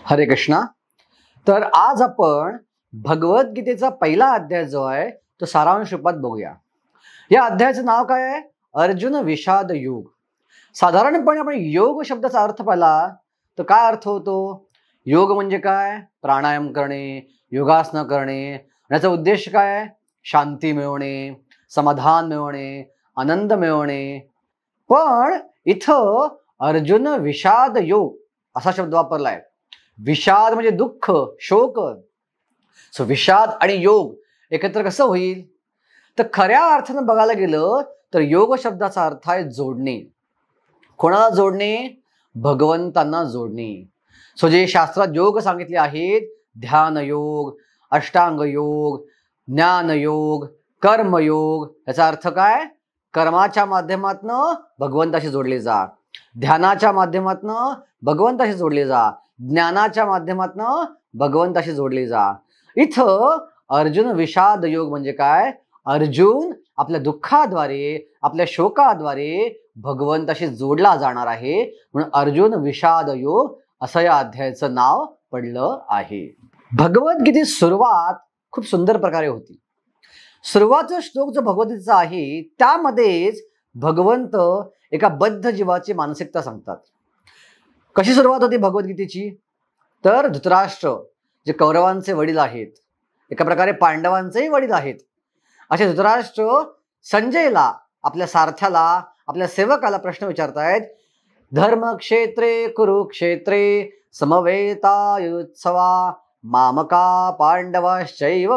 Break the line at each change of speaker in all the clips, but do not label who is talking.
हरे कृष्णा। तर आज आपण भगवद्गीतेचा पहिला अध्याय जो आहे तो सारांश रूपात बघूया। या अध्यायाचं नाव काय आहे? अर्जुन विषाद योग। साधारणपणे आपण योग शब्दाचा अर्थ पाहिला तर काय अर्थ होतो? योग म्हणजे काय? प्राणायाम करणे, योगासनं करणे। याचा उद्देश काय? शांती मिळवणे, समाधान मिळवणे, आनंद मिळवणे। पण इथं अर्जुन विषाद योग असा शब्द वापरलाय। विषाद म्हणजे दुःख, शोक। सो विषाद आणि योग एकत्र कसं होईल? तर खऱ्या अर्थानं बघायला गेलं तर योग शब्दाचा अर्थ आहे जोडणे। कोणाला जोडणे? भगवंतांना जोडणे। सो जे शास्त्रात योग सांगितले आहेत, ध्यान योग, अष्टांग योग, ज्ञान योग, कर्मयोग, याचा अर्थ काय? कर्माच्या माध्यमातनं भगवंताशी जोडले जा, ध्यानाच्या माध्यमातनं भगवंताशी जोडले जा, ज्ञानाच्या माध्यमातनं भगवंताशी जोडले जा। इथं अर्जुन विषाद योग म्हणजे काय? अर्जुन आपल्या दुःखाद्वारे, आपल्या शोकाद्वारे भगवंताशी जोडला जाणार आहे, म्हणून अर्जुन विषाद योग असं या अध्यायाचं नाव पडलं आहे। भगवद्गीतेची सुरुवात खूप सुंदर प्रकारे होती। सुरुवातीचा श्लोक जो भगवद्गीतेचा आहे त्यामध्येच भगवंत एका बद्ध जीवाची मानसिकता सांगतात। कशी सुरुवात होती भगवद्गीतेची? तर धृतराष्ट्र जे कौरवांचे वडील आहेत, एका प्रकारे पांडवांचेही वडील आहेत, असे धृतराष्ट्र संजयला, आपल्या सारथ्याला, आपल्या सेवकाला प्रश्न विचारतायत। धर्मक्षेत्रे कुरुक्षेत्रे समवेतायुत्सवा मामका पांडवाश्चैव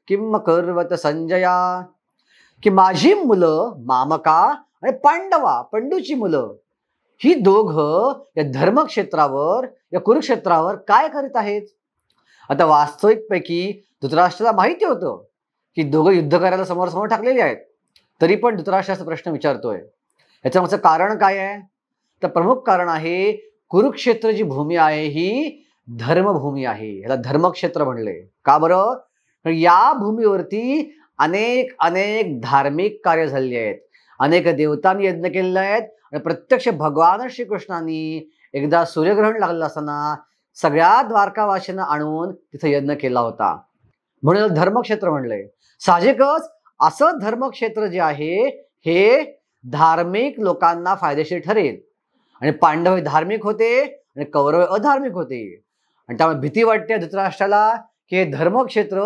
किम कुर्वत संजया। की माझी मुलं मामका आणि पांडवा, पंडूची मुलं, ही दोघं या धर्मक्षेत्रावर, या कुरुक्षेत्रावर काय करीत आहेत? आता वास्तविक पैकी धृतराष्ट्राला माहिती होतं की दोघं युद्ध करायला समोर समोर ठाकलेले आहेत, तरी पण धृतराष्ट्राचा प्रश्न विचारतोय। याचं मागचं कारण काय आहे? तर प्रमुख कारण आहे, कुरुक्षेत्र जी भूमी आहे ही धर्मभूमी आहे, याला धर्मक्षेत्र म्हणले। का बरं? या भूमीवरती अनेक अनेक धार्मिक कार्य झालेली आहेत, अनेक देवतांनी यज्ञ केलेले आहेत, आणि प्रत्यक्ष भगवान श्रीकृष्णांनी एकदा सूर्यग्रहण लागलं असताना सगळ्या द्वारकावासींना आणून तिथे यज्ञ केला होता, म्हणून धर्मक्षेत्र म्हणलंय। साहजिकच असं धर्मक्षेत्र जे आहे हे धार्मिक लोकांना फायदेशीर ठरेल, आणि पांडव धार्मिक होते आणि कौरव अधार्मिक होते, आणि त्यामुळे भीती वाटते धृतराष्ट्राला की हे धर्मक्षेत्र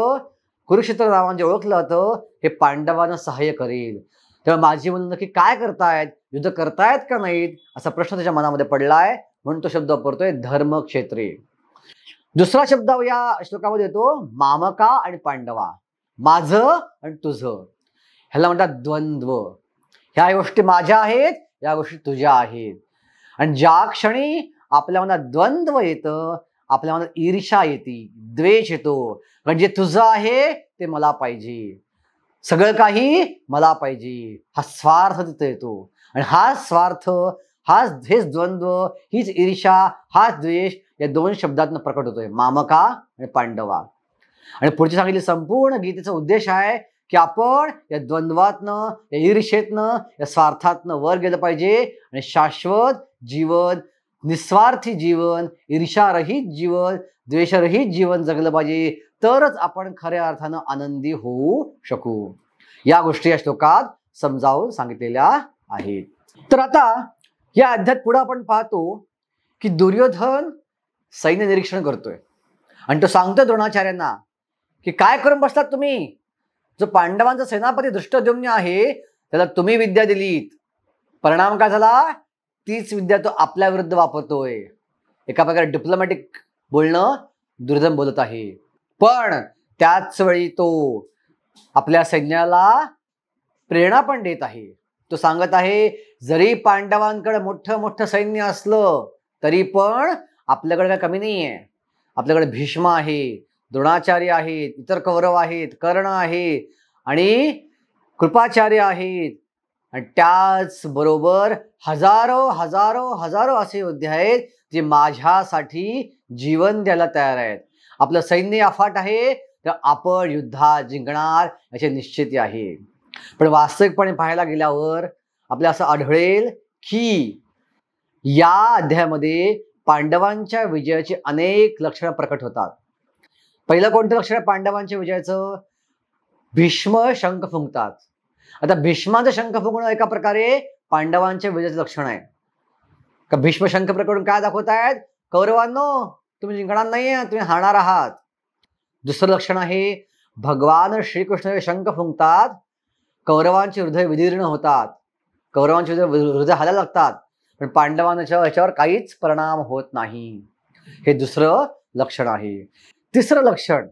कुरुक्षेत्र नावाने ओळखलं जातं हे पांडवांना सहाय्य करेल। तेव्हा माझी मुलं नक्की काय करतायत, युद्ध करतायत का नाहीत, असा प्रश्न त्याच्या मनामध्ये पडलाय, म्हणून तो शब्द वापरतोय धर्मक्षेत्रे। दुसरा शब्द या श्लोकामध्ये येतो मामका आणि पांडवा, माझं आणि तुझं, ह्याला म्हणतात द्वंद्व। ह्या गोष्टी माझ्या आहेत, या गोष्टी तुझ्या आहेत, आणि ज्या क्षणी आपल्या मनात द्वंद्व येतं, आपल्या मनात ईर्ष्या येते, द्वेष येतो, म्हणजे तुझं आहे ते मला पाहिजे, सगळं काही मला पाहिजे, हा स्वार्थ तिथे येतो, आणि हा स्वार्थ, हेच द्वंद्व, हीच ईर्ष्या, हाच द्वेष या दोन शब्दातनं प्रकट होतोय, मामका आणि पांडवा। आणि पुढची सांगितली संपूर्ण गीतेचा उद्देश आहे की आपण या द्वंद्वातनं, या ईर्ष्येतनं, या स्वार्थातनं वर गेलं पाहिजे, आणि शाश्वत जीवन, निस्वार्थी जीवन, ईर्ष्यारहित जीवन, द्वेषरहित जीवन जगलं पाहिजे, तरच आपण खऱ्या अर्थानं आनंदी होऊ शकू। या गोष्टी या श्लोकात समजावून सांगितलेल्या आहेत। तर आता या अध्यायात पुढे आपण पाहतो की दुर्योधन सैन्य निरीक्षण करतोय, आणि तो सांगतोय द्रोणाचार्यांना की काय करून बसलात तुम्ही? जो पांडवांचा सेनापती धृष्टद्युम्न आहे त्याला तुम्ही विद्या दिलीत, परिणाम काय झाला? तीच विद्या तो आपल्या विरुद्ध वापरतोय। एका प्रकारे डिप्लोमॅटिक बोलणं दुर्योधन बोलत आहे, पण त्याच वेळी तो आपल्या सैन्याला प्रेरणा पण देत आहे। तो सांगत आहे जरी पांडवांकडे मोठं मोठं सैन्य असलं तरी पण आपल्याकडे काय कमी नाहीये, आपल्याकडे भीष्म आहे, द्रोणाचार्य आहेत, इतर कौरव आहेत, कर्ण आहे, आणि कृपाचार्य आहेत, आणि त्याच बरोबर हजारो हजारो हजारो असे योद्धे आहेत जे माझ्यासाठी जीवन द्यायला तयार आहेत। आपलं सैन्य अफाट आहे, तर आपण युद्धात जिंकणार याची निश्चिती आहे। पण वास्तविकपणे पाहायला गेल्यावर आपल्याला असं आढळेल की या अध्यायामध्ये पांडवांच्या विजयाची अनेक लक्षणं प्रकट होतात. पहिलं कोणतं लक्षण आहे पांडवांच्या विजयाचं? भीष्म शंख फुंकतात. आता भीष्माचं शंख फुंकणं एका प्रकारे पांडवांच्या विजयाचं लक्षण आहे. का भीष्म शंख प्रकटून काय दाखवतायत? कौरवांनो, तुम्ही जिंकणार नाहीये, तुम्ही हारणार आहात. दुसरं लक्षण आहे भगवान श्रीकृष्ण शंख फुंकतात, कौरवांचे हृदय विदीर्ण होतात, कौरवांचे हृदय हालायला लागतात, पण पांडवांच्या याच्यावर काहीच परिणाम होत नाही. हे दुसरं लक्षण आहे. तिसरं लक्षण,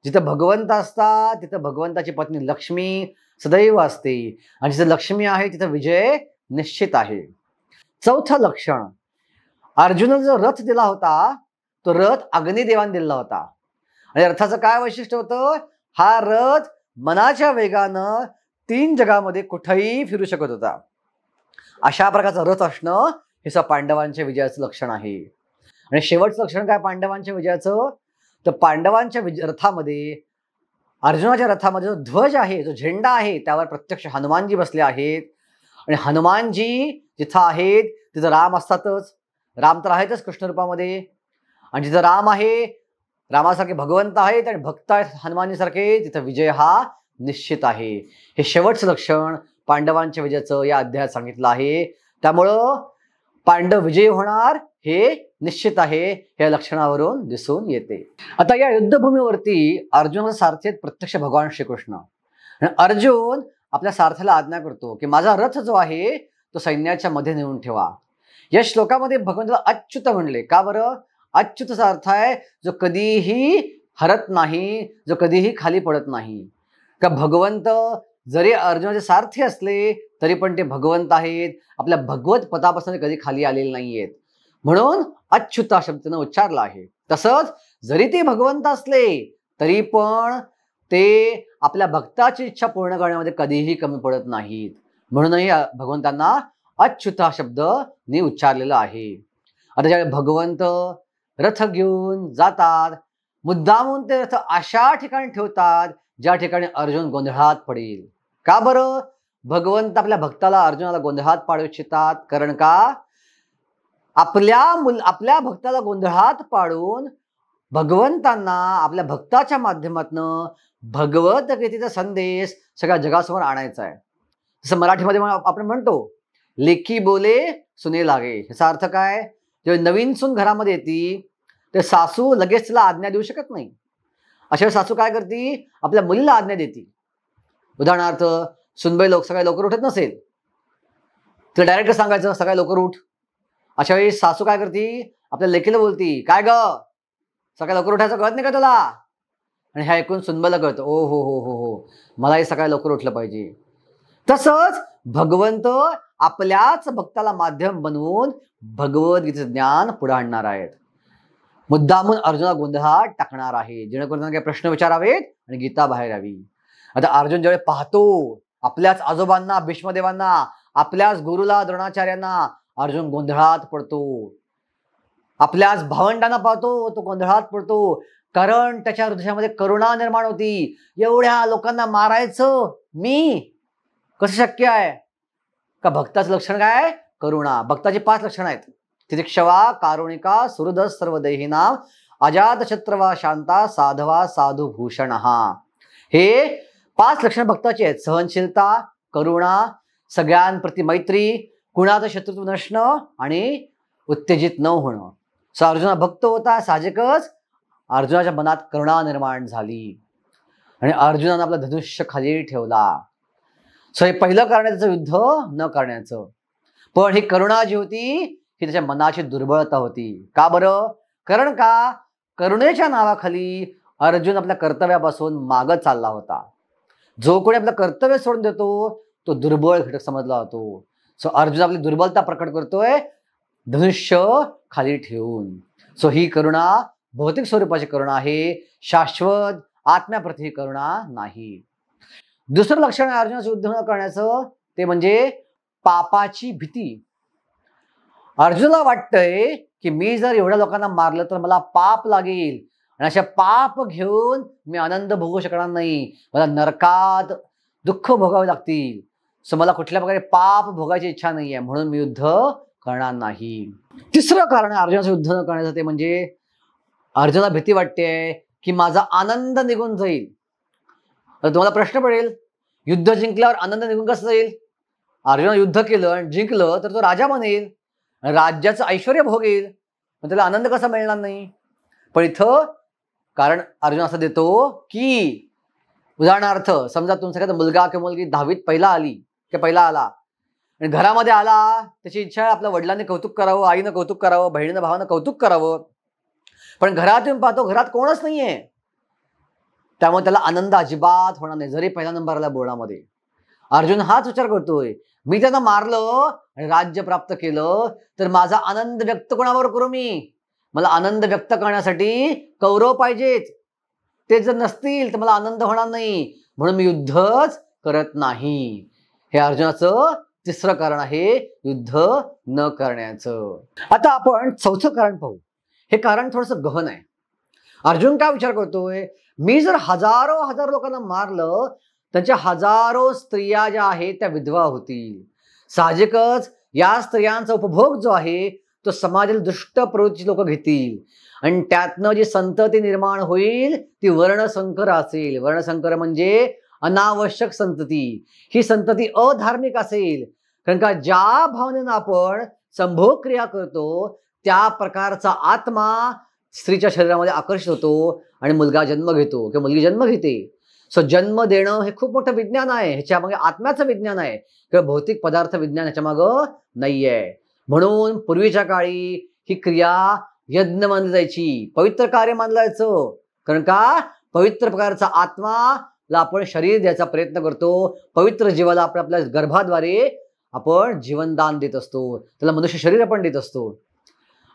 जिथं भगवंत असतात तिथं भगवंताची पत्नी लक्ष्मी सदैव असते, आणि जिथं लक्ष्मी आहे तिथं विजय निश्चित आहे. चौथं लक्षण, अर्जुनाला जो रथ दिला होता तो रथ अग्निदेवाने दिला होता, आणि रथाचं काय वैशिष्ट्य होतं? हा रथ मनाच्या वेगानं 3 जगामध्ये कुठेही फिरू शकत होता. अशा प्रकारचा रथ असणं हे पांडवांच्या विजयाचं लक्षण आहे. आणि शेवटचं लक्षण काय पांडवांच्या विजयाचं? तर पांडवांच्या रथामध्ये, अर्जुनाच्या रथामध्ये जो ध्वज आहे, जो झेंडा आहे, त्यावर प्रत्यक्ष हनुमानजी बसले आहेत. आणि हनुमानजी जिथं आहेत तिथं राम असतातच, राम तर आहेतच कृष्ण रूपामध्ये, आणि जिथं राम आहे, रामासारखे भगवंत आहेत आणि भक्त आहेत हनुमानजीसारखे, तिथं विजय हा निश्चित आहे. हे शेवटचं लक्षण पांडवांच्या विजयाचं या अध्यायात सांगितलं आहे. त्यामुळं पांडव विजयी होणार हे निश्चित आहे, या लक्षणावरून दिसून येते. आता या युद्धभूमीवरती अर्जुनाचा सारथी आहेत प्रत्यक्ष भगवान श्रीकृष्ण. आणि अर्जुन आपल्या सारथ्याला आज्ञा करतो की माझा रथ जो आहे तो सैन्याच्या मध्ये नेऊन ठेवा. या श्लोकामध्ये भगवंताला अच्युत म्हणले. का बरं? अच्युतचा अर्थ आहे जो कधीही हरत नाही, जो कधीही खाली पडत नाही. का भगवंत जरी अर्जुनाचे सारथी असले तरी पण ते भगवंत आहेत, आपल्या भगवत पदापासून कधी खाली आलेले नाहीयेत, म्हणून अच्युत शब्दानं उच्चारला आहे. तसंच जरी ते भगवंत असले तरी पण ते आपल्या भक्ताची इच्छा पूर्ण करण्यामध्ये कधीही कमी पडत नाहीत, म्हणूनही भगवंतांना अच्युत शब्दनी उच्चारलेला आहे. आता ज्यावेळी भगवंत रथ घेऊन जातात, मुद्दामून ते रथ अशा ठिकाणी ठेवतात ज्या ठिकाणी अर्जुन गोंधळात पडेल. का बरं? भगवंत आपल्या भक्ताला, अर्जुनाला गोंधळात पाडू इच्छितात. कारण का? आपल्या भक्ताला गोंधळात पाडून भगवंतांना आपल्या भक्ताच्या माध्यमातून भगवद्गीतेचा संदेश सगळ्या जगासमोर आणायचा आहे. जसं मराठीमध्ये आपण म्हणतो, लेकी बोले सुने लागे. ह्याचा अर्थ काय? जेव्हा नवीन सून घरामध्ये येते ते सासू लगेच तिला आज्ञा देऊ शकत नाही. अशा सासू काय करते? आपल्या मुलीला आज्ञा देते. उदाहरणार्थ, सुनबाई सकाळी लवकर उठत नसेल, तिला डायरेक्ट सांगायचं सकाळी लवकर उठ. अशा वेळी सासू काय करते? आपल्या लेकीला बोलती, काय ग सकाळी लवकर उठायचं कळत नाही का तुला? आणि ह्या ऐकून सुनबाईला कळतं, ओ हो हो हो हो, मलाही सकाळी लवकर उठलं पाहिजे. तसंच भगवंत आपल्याच भक्ताला माध्यम बनवून भगवद्गीतेचं ज्ञान पुढे आणणार आहेत. मुद्दामून अर्जुना गोंधळात टाकणार आहे, जेणेकरून त्यांना काही प्रश्न विचारावेत आणि गीता बाहेर यावी. आता अर्जुन ज्यावेळी पाहतो आपल्याच आजोबांना, भीष्मदेवांना, आपल्याच गुरुला, द्रोणाचार्यांना, अर्जुन गोंधळात पडतो. आपल्याच भावंडांना पाहतो तो गोंधळात पडतो, कारण त्याच्या हृदयामध्ये करुणा निर्माण होती. एवढ्या लोकांना मारायचं मी कसं शक्य आहे? का भक्ताचं लक्षण काय? करुणा. भक्ताची 5 लक्षणं आहेत: तितिक्षवा, कारुणिका, सुहृद, सर्वदेहिनां, अजातशत्रवा, शांता, साधवा, साधुभूषण. हे 5 लक्षणं भक्ताची आहेत: सहनशीलता, करुणा, सगळ्यांप्रती मैत्री, कुणाचं शत्रुत्व नसणं आणि उत्तेजित न होणं. अर्जुना भक्त होता, साहजिकच अर्जुनाच्या मनात करुणा निर्माण झाली आणि अर्जुनानं आपला धनुष्य खाली ठेवला. हे पहिलं कारण त्याचं युद्ध न करण्याचं. पण ही करुणा जी होती ही त्याच्या मनाची दुर्बलता होती. का बरं? कारण का करुणेच्या नावाखाली अर्जुन आपल्या कर्तव्यापासून मागं चालला होता. जो कोणी आपलं कर्तव्य सोडून देतो तो दुर्बळ घटक समजला जातो. अर्जुन आपली दुर्बलता प्रकट करतोय धनुष्य खाली ठेवून. ही करुणा भौतिक स्वरूपाची करुणा आहे, शाश्वत आत्म्याप्रती करुणा नाही. दुसरं लक्षण आहे अर्जुनाचं युद्ध न करण्याचं, ते म्हणजे पापाची भीती. अर्जुनाला वाटतंय की मी जर एवढ्या लोकांना मारलं तर मला पाप लागेल आणि अशा पाप घेऊन मी आनंद भोगू शकणार नाही, मला नरकात दुःख भोगावे लागतील. मला कुठल्या प्रकारे पाप भोगायची इच्छा नाहीये, म्हणून मी युद्ध करणार नाही. तिसरं कारण आहे अर्जुनाचं युद्ध न करण्याचं, ते म्हणजे अर्जुनाला भीती वाटते की माझा आनंद निघून जाईल. तर तुम्हाला प्रश्न पडेल, युद्ध जिंकल्यावर आनंद निघून कसं जाईल? अर्जुन युद्ध केलं आणि जिंकलं तर तो राजा बनेल, राज्याचं ऐश्वर्य भोगेल, मग त्याला आनंद कसा मिळणार नाही? पण इथं कारण अर्जुन असं देतो की उदाहरणार्थ समजा तुमचा एखादा मुलगा किंवा मुलगी 10वीत पहिला आली किंवा पहिला आला आणि घरामध्ये आला, त्याची इच्छा आहे आपल्या वडिलांनी कौतुक करावं, आईनं कौतुक करावं, बहिणीनं भावानं कौतुक करावं, पण घरात येऊन पाहतो घरात कोणच नाहीये. त्यामुळे त्याला आनंद अजिबात होणार नाही, जरी पहिला नंबर आला बोर्डामध्ये. अर्जुन हाच विचार करतोय, मी त्यांना मारलं आणि राज्य प्राप्त केलं तर माझा आनंद व्यक्त कोणावर करू? मला आनंद व्यक्त करण्यासाठी कौरव पाहिजेत, ते जर नसतील तर मला आनंद होणार नाही, म्हणून मी युद्धच करत नाही. हे अर्जुनाचं तिसरं कारण आहे युद्ध न करण्याचं. आता आपण चौथं कारण पाहू. हे कारण थोडंसं गहन आहे. अर्जुन काय विचार करतोय, मी जर हजार लोकांना मारलं, त्यांच्या हजारो स्त्रिया ज्या आहेत त्या विधवा होतील. साहजिकच या स्त्रियांचा उपभोग जो आहे तो समाजातील दुष्ट प्रवृत्तीची लोक घेतील आणि त्यातनं जी संतती निर्माण होईल ती वर्णसंकर असेल. वर्णसंकर म्हणजे अनावश्यक संतती. ही संतती अधार्मिक असेल, कारण का ज्या भावनेनं आपण संभोग क्रिया करतो त्या प्रकारचा आत्मा स्त्रीच्या शरीरामध्ये आकर्षित होतो आणि मुलगा जन्म घेतो किंवा मुलगी जन्म घेते. सो जन्म देणं हे खूप मोठं विज्ञान आहे, ह्याच्यामागे आत्म्याचं विज्ञान आहे किंवा भौतिक पदार्थ विज्ञान ह्याच्यामागं नाहीये. म्हणून पूर्वीच्या काळी ही क्रिया यज्ञ मानली जायची, पवित्र कार्य मानलं जायचं, कारण का पवित्र प्रकारचा आत्माला आपण शरीर द्यायचा प्रयत्न करतो, पवित्र जीवाला आपण आपल्या गर्भाद्वारे आपण जीवनदान देत असतो, त्याला मनुष्य शरीर आपण देत असतो.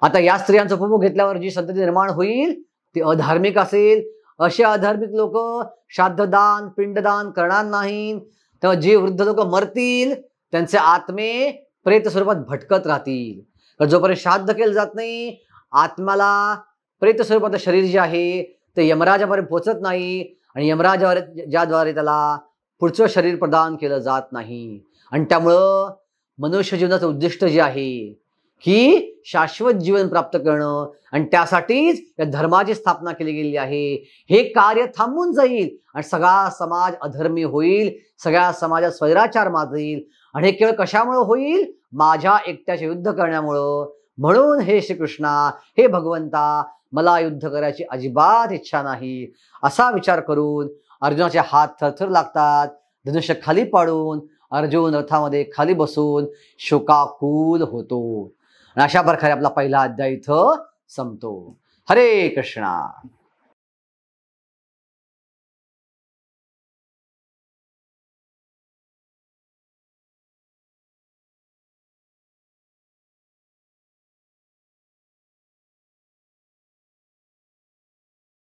आता या स्त्रियांचा उपभोग घेतल्यावर जी संतती निर्माण होईल ती अधार्मिक असेल. असे अधार्मिक लोक श्राद्धदान पिंडदान करणार नाहीत, तेव्हा जे वृद्ध लोक मरतील त्यांचे आत्मे प्रेत स्वरूपात भटकत राहतील. तर जोपर्यंत श्राद्ध केलं जात नाही, आत्म्याला प्रेत स्वरूपाचं शरीर जे आहे ते यमराजापर्यंत पोचत नाही आणि यमराजावर ज्याद्वारे त्याला पुढचं शरीर प्रदान केलं जात नाही. आणि त्यामुळं मनुष्य जीवनाचं उद्दिष्ट जे आहे की शाश्वत जीवन प्राप्त करणं आणि त्यासाठीच या धर्माची स्थापना केली गेली आहे. हे कार्य थांबून जाईल आणि सगळा समाज अधर्मी होईल, सगळ्या समाजात स्वैराचार माजेल आणि हे केवळ कशामुळे होईल? माझ्या एकट्याचे युद्ध करण्यामुळं. म्हणून हे श्रीकृष्णा, हे भगवंता, मला युद्ध करायची अजिबात इच्छा नाही, असा विचार करून अर्जुनाचे हात थरथर लागतात. धनुष्य खाली पाडून अर्जुन रथामध्ये खाली बसून शोकाकुल होतो. आणि अशा प्रकारे आपला पहिला अध्याय इथं संपतो. हरे कृष्णा.